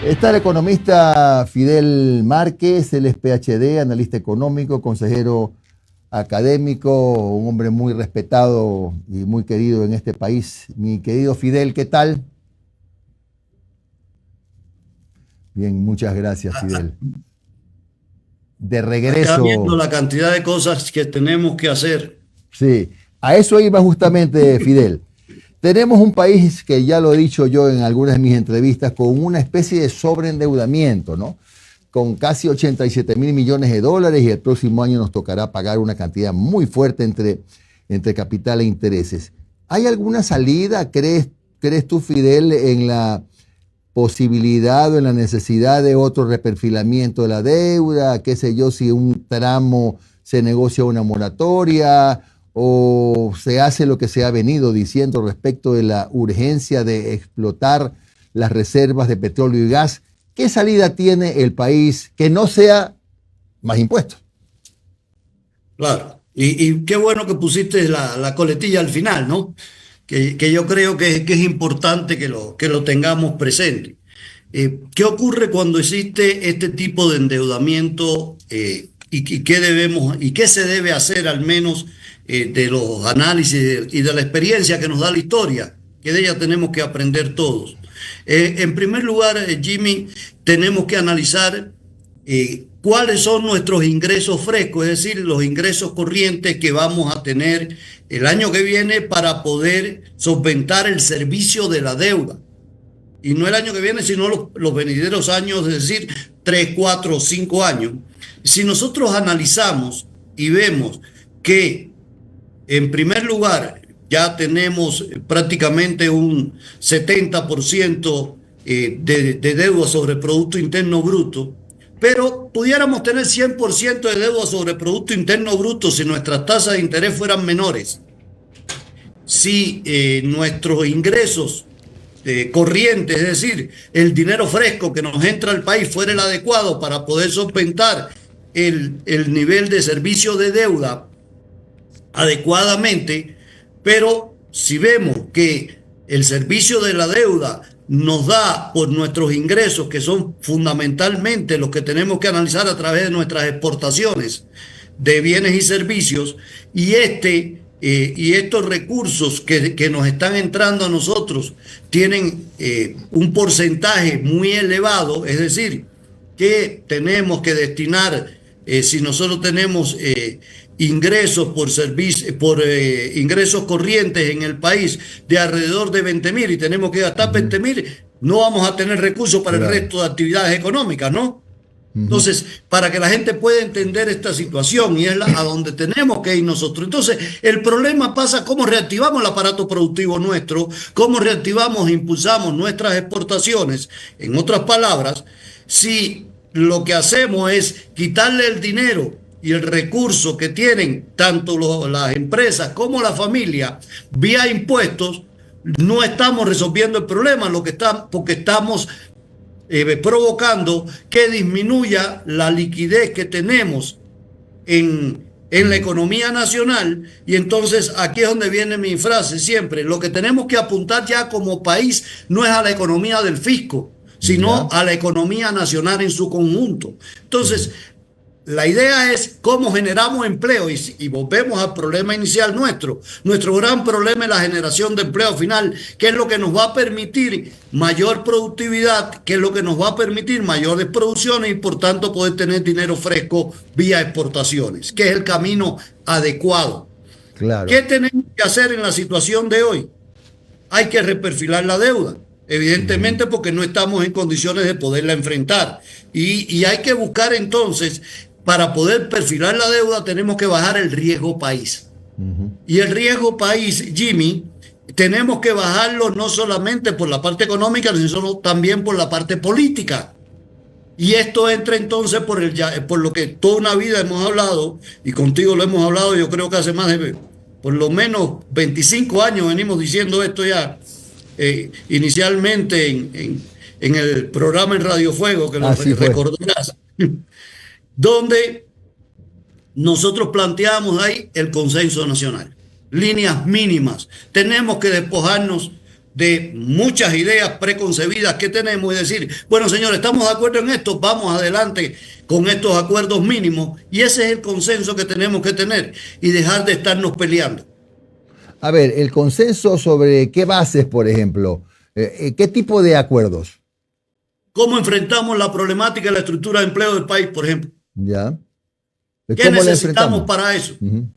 Está el economista Fidel Márquez, él es PhD, analista económico, consejero académico, un hombre muy respetado y muy querido en este país. Mi querido Fidel, ¿qué tal? Bien, muchas gracias, Fidel. De regreso. Acá viendo la cantidad de cosas que tenemos que hacer. Sí, a eso iba justamente Fidel. Tenemos un país que ya lo he dicho yo en algunas de mis entrevistas, con una especie de sobreendeudamiento, ¿no? Con casi 87.000 millones de dólares y el próximo año nos tocará pagar una cantidad muy fuerte entre capital e intereses. ¿Hay alguna salida, crees tú, Fidel, en la posibilidad o en la necesidad de otro reperfilamiento de la deuda? Qué sé yo, si un tramo se negocia una moratoria o se hace lo que se ha venido diciendo respecto de la urgencia de explotar las reservas de petróleo y gas. ¿Qué salida tiene el país que no sea más impuestos? Claro, y qué bueno que pusiste la coletilla al final, ¿no? Que yo creo que es importante que lo tengamos presente. ¿Qué ocurre cuando existe este tipo de endeudamiento y qué se debe hacer al menos de los análisis y de la experiencia que nos da la historia, que de ella tenemos que aprender todos? En primer lugar, Jimmy, tenemos que analizar cuáles son nuestros ingresos frescos, es decir, los ingresos corrientes que vamos a tener el año que viene para poder solventar el servicio de la deuda. Y no el año que viene, sino los venideros años, es decir, 3, 4, 5 años. Si nosotros analizamos y vemos que, en primer lugar, ya tenemos prácticamente un 70% de deuda sobre Producto Interno Bruto, pero pudiéramos tener 100% de deuda sobre Producto Interno Bruto si nuestras tasas de interés fueran menores, si nuestros ingresos corrientes, es decir, el dinero fresco que nos entra al país fuera el adecuado para poder solventar el nivel de servicio de deuda adecuadamente, pero si vemos que el servicio de la deuda nos da por nuestros ingresos, que son fundamentalmente los que tenemos que analizar a través de nuestras exportaciones de bienes y servicios, y estos recursos que nos están entrando a nosotros tienen un porcentaje muy elevado, es decir, que tenemos que destinar, si nosotros tenemos ingresos por ingresos corrientes en el país de alrededor de 20.000 y tenemos que gastar 20.000, no vamos a tener recursos para el resto de actividades económicas, ¿no? Entonces, para que la gente pueda entender esta situación, y es a donde tenemos que ir nosotros. Entonces, el problema pasa cómo reactivamos el aparato productivo nuestro, cómo reactivamos e impulsamos nuestras exportaciones. En otras palabras, si lo que hacemos es quitarle el dinero y el recurso que tienen tanto las empresas como la familia vía impuestos, no estamos resolviendo el problema, porque estamos provocando que disminuya la liquidez que tenemos en la economía nacional. Y entonces aquí es donde viene mi frase siempre: lo que tenemos que apuntar ya como país no es a la economía del fisco, sino a la economía nacional en su conjunto. Entonces, la idea es cómo generamos empleo y volvemos al problema inicial nuestro. Nuestro gran problema es la generación de empleo final, que es lo que nos va a permitir mayor productividad, que es lo que nos va a permitir mayores producciones y por tanto poder tener dinero fresco vía exportaciones, que es el camino adecuado. Claro. ¿Qué tenemos que hacer en la situación de hoy? Hay que reperfilar la deuda, evidentemente, porque no estamos en condiciones de poderla enfrentar. Y hay que buscar entonces, para poder perfilar la deuda, tenemos que bajar el riesgo país. Y el riesgo país, Jimmy, tenemos que bajarlo no solamente por la parte económica, sino también por la parte política. Y esto entra entonces por lo que toda una vida hemos hablado, y contigo lo hemos hablado, yo creo que hace más de por lo menos 25 años venimos diciendo esto ya, inicialmente en el programa en Radio Fuego, que lo recordarás, donde nosotros planteamos ahí el consenso nacional, líneas mínimas. Tenemos que despojarnos de muchas ideas preconcebidas que tenemos y decir, bueno, señores, estamos de acuerdo en esto, vamos adelante con estos acuerdos mínimos, y ese es el consenso que tenemos que tener y dejar de estarnos peleando. A ver, el consenso sobre qué bases, por ejemplo, qué tipo de acuerdos. ¿Cómo enfrentamos la problemática de la estructura de empleo del país, por ejemplo? Ya. ¿Qué ¿Cómo la necesitamos enfrentamos? para eso? Ujú,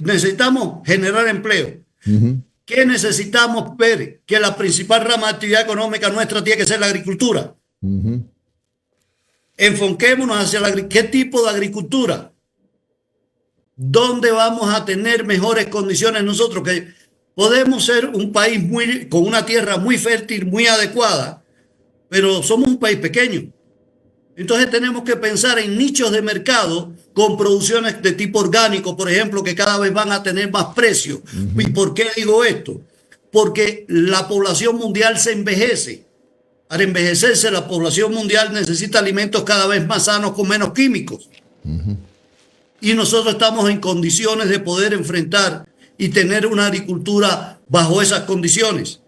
Necesitamos generar empleo. ujú, ¿Qué necesitamos ver? Que la principal rama de actividad económica nuestra tiene que ser la agricultura. ujú. Enfoquémonos hacia la agricultura. ¿Qué tipo de agricultura? ¿Dónde vamos a tener mejores condiciones nosotros? Que podemos ser un país con una tierra muy fértil, muy adecuada, pero somos un país pequeño. Entonces tenemos que pensar en nichos de mercado con producciones de tipo orgánico, por ejemplo, que cada vez van a tener más precio. ¿Y por qué digo esto? Porque la población mundial se envejece. Al envejecerse, la población mundial necesita alimentos cada vez más sanos con menos químicos. Y nosotros estamos en condiciones de poder enfrentar y tener una agricultura bajo esas condiciones.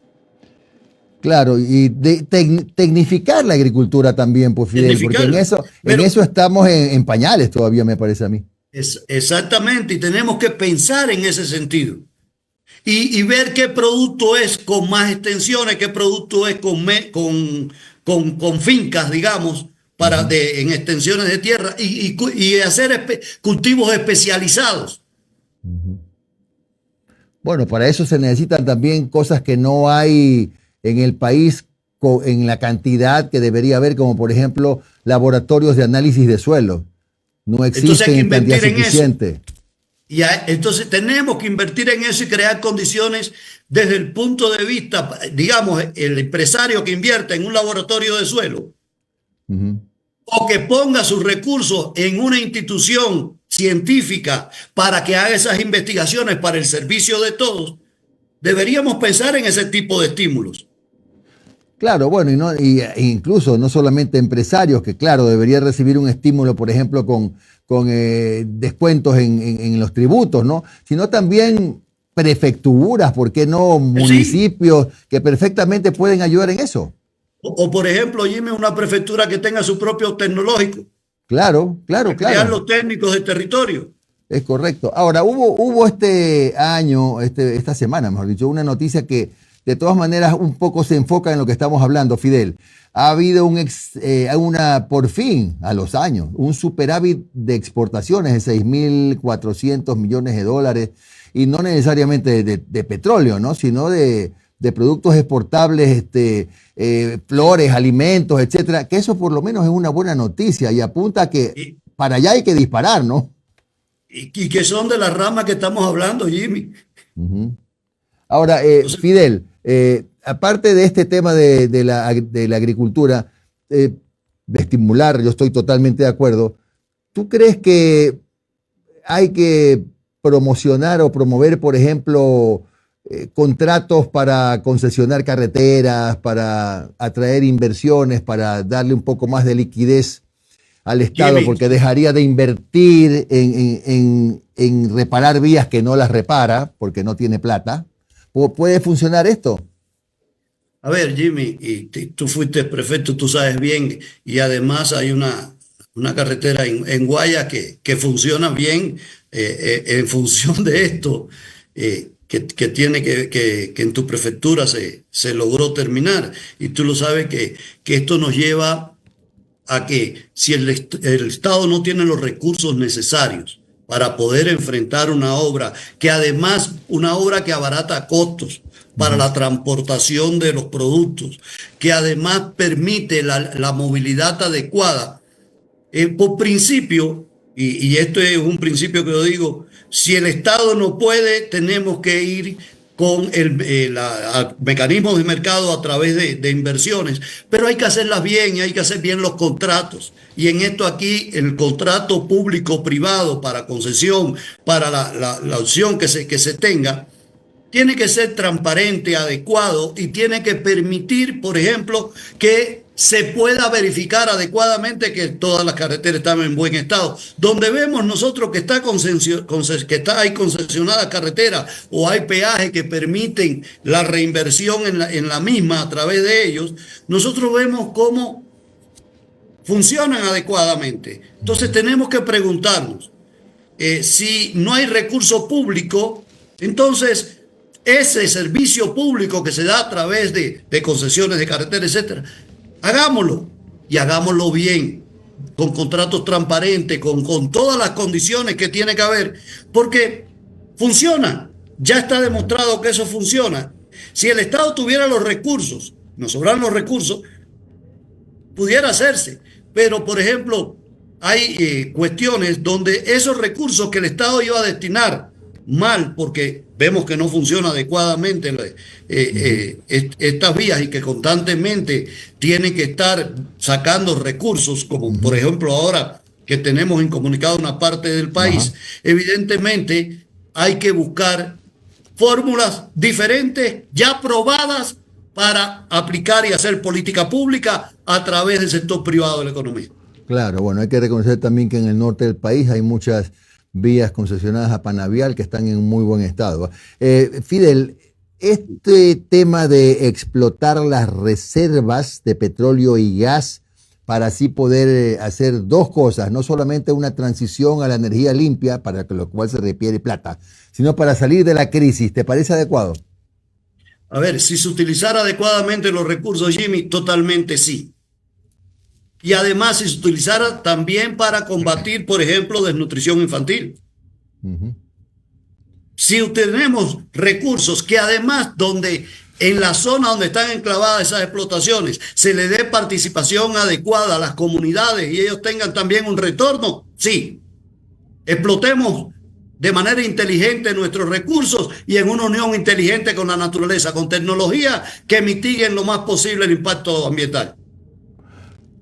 Claro, y tecnificar la agricultura también, pues Fidel, porque Tecnificarla. en Pero eso estamos en pañales todavía, me parece a mí. exactamente, y tenemos que pensar en ese sentido. Y ver qué producto es con más extensiones, qué producto es con fincas, digamos, en extensiones de tierra y hacer cultivos especializados. Bueno, para eso se necesitan también cosas que no hay en el país en la cantidad que debería haber, como por ejemplo laboratorios de análisis de suelo. No Entonces hay existen que en cantidad invertir en eso. suficiente. Entonces tenemos que invertir en eso y crear condiciones desde el punto de vista, digamos, el empresario que invierte en un laboratorio de suelo Ujú. o que ponga sus recursos en una institución científica para que haga esas investigaciones para el servicio de todos, deberíamos pensar en ese tipo de estímulos. Claro, bueno, e incluso no solamente empresarios, que claro, deberían recibir un estímulo, por ejemplo, con descuentos en los tributos, ¿no? Sino también prefecturas, ¿por qué no? Sí. Municipios que perfectamente pueden ayudar en eso. Por ejemplo, Jimmy, una prefectura que tenga su propio tecnológico, Claro, claro, crear claro. los técnicos de territorio. Es correcto. Ahora, hubo este año, esta semana, mejor dicho, una noticia que de todas maneras un poco se enfoca en lo que estamos hablando, Fidel. Ha habido por fin, a los años, un superávit de exportaciones de 6.400 millones de dólares, y no necesariamente de petróleo, ¿no? Sino de productos exportables, flores, alimentos, etcétera, que eso por lo menos es una buena noticia y apunta a que Y, para allá hay que disparar, ¿no? y que son de la rama que estamos hablando, Jimmy. Ujú. Ahora, Entonces, Fidel, aparte de este tema de la agricultura, de estimular, yo estoy totalmente de acuerdo. ¿Tú crees que hay que promocionar o promover, por ejemplo, contratos para concesionar carreteras, para atraer inversiones, para darle un poco más de liquidez al Estado, Jimmy, porque dejaría de invertir en reparar vías que no las repara, porque no tiene plata? ¿Puede funcionar esto? a ver, Jimmy, tú fuiste prefecto, tú sabes bien, y además hay una carretera en Guaya que funciona bien en función de esto, que tiene que en tu prefectura se logró terminar. Y tú lo sabes que esto nos lleva a que si el Estado no tiene los recursos necesarios para poder enfrentar una obra, que además una obra que abarata costos para la transportación de los productos, que además permite la movilidad adecuada, por principio, y esto es un principio que yo digo, si el Estado no puede, tenemos que ir con mecanismos de mercado a través de inversiones, pero hay que hacerlas bien y hay que hacer bien los contratos. Y en esto aquí, el contrato público-privado para concesión, para la opción que se tenga, tiene que ser transparente, adecuado y tiene que permitir, por ejemplo, que se pueda verificar adecuadamente que todas las carreteras están en buen estado. Donde vemos nosotros que hay concesionadas carreteras o hay peajes que permiten la reinversión en la misma a través de ellos, nosotros vemos cómo funcionan adecuadamente. Entonces tenemos que preguntarnos, si no hay recurso público, entonces ese servicio público que se da a través de concesiones de carretera, etcétera, hagámoslo y hagámoslo bien, con contratos transparentes, con todas las condiciones que tiene que haber, porque funciona. Ya está demostrado que eso funciona. Si el Estado tuviera los recursos, nos sobran los recursos, pudiera hacerse. Pero, por ejemplo, hay cuestiones donde esos recursos que el Estado iba a destinar mal, porque vemos que no funciona adecuadamente estas vías y que constantemente tienen que estar sacando recursos, como por ejemplo ahora que tenemos incomunicado una parte del país, evidentemente hay que buscar fórmulas diferentes ya probadas para aplicar y hacer política pública a través del sector privado de la economía. Claro, bueno, hay que reconocer también que en el norte del país hay muchas vías concesionadas a Panavial que están en muy buen estado. Fidel, este tema de explotar las reservas de petróleo y gas para así poder hacer dos cosas, no solamente una transición a la energía limpia, para lo cual se requiere plata, sino para salir de la crisis, ¿te parece adecuado? A ver, si se utilizara adecuadamente los recursos, Jimmy, totalmente sí. Y además, si se utilizara también para combatir, por ejemplo, desnutrición infantil. Si tenemos recursos que además, donde en la zona donde están enclavadas esas explotaciones, se le dé participación adecuada a las comunidades y ellos tengan también un retorno, sí. Explotemos de manera inteligente nuestros recursos y en una unión inteligente con la naturaleza, con tecnología que mitiguen lo más posible el impacto ambiental.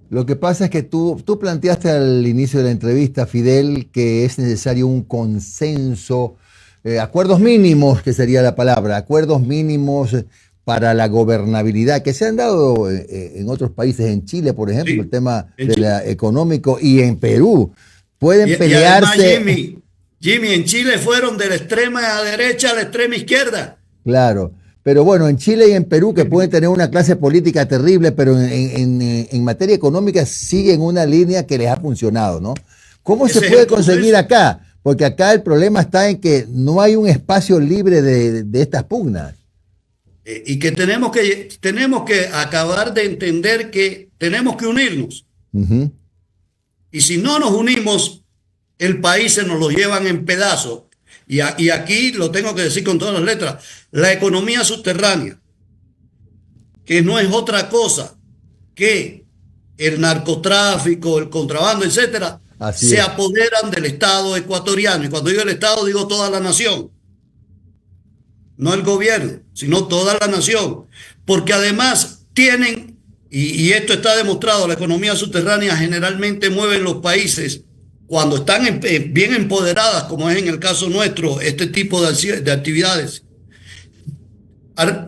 Lo que pasa es que tú planteaste al inicio de la entrevista, Fidel, que es necesario un consenso, acuerdos mínimos, que sería la palabra, acuerdos mínimos para la gobernabilidad, que se han dado en otros países, en Chile, por ejemplo, sí, el tema económico, y en Perú. Pueden pelearse. Y además, Jimmy, en Chile fueron de la extrema derecha a la extrema izquierda. Claro. Pero bueno, en Chile y en Perú, que pueden tener una clase política terrible, pero en materia económica siguen una línea que les ha funcionado, ¿no? ¿Cómo se puede conseguir acá? Porque acá el problema está en que no hay un espacio libre de estas pugnas. Y que tenemos que acabar de entender que tenemos que unirnos. Y si no nos unimos, el país se nos lo llevan en pedazos. Y aquí lo tengo que decir con todas las letras, la economía subterránea, que no es otra cosa que el narcotráfico, el contrabando, etcétera, se apoderan del Estado ecuatoriano. Y cuando digo el Estado, digo toda la nación. No el gobierno, sino toda la nación. Porque además tienen, y esto está demostrado, la economía subterránea generalmente mueve los países cuando están bien empoderadas, como es en el caso nuestro, este tipo de actividades.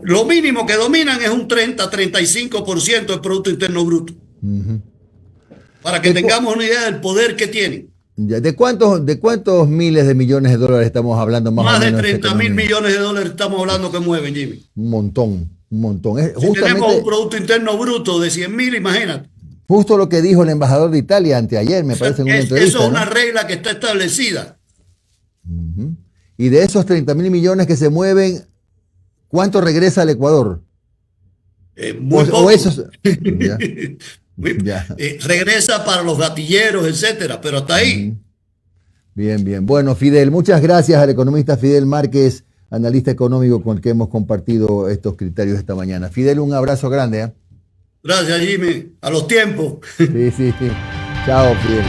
Lo mínimo que dominan es un 30-35% del Producto Interno Bruto. Para que tengamos una idea del poder que tienen. ¿De cuántos miles de millones de dólares estamos hablando más o menos? Más de 30.000 millones de dólares estamos hablando que mueven, Jimmy. Un montón. Si tenemos un Producto Interno Bruto de 100.000, imagínate. Justo lo que dijo el embajador de Italia anteayer, me parece, en una entrevista. Eso es una regla que está establecida. Y de esos 30.000 millones que se mueven, ¿cuánto regresa al Ecuador? Muy poco. Regresa para los gatilleros, etcétera, pero hasta ahí. Bien. Bueno, Fidel, muchas gracias al economista Fidel Márquez, analista económico con el que hemos compartido estos criterios esta mañana. Fidel, un abrazo grande. Gracias, Jimmy. A los tiempos. Sí. Chao, Fidel.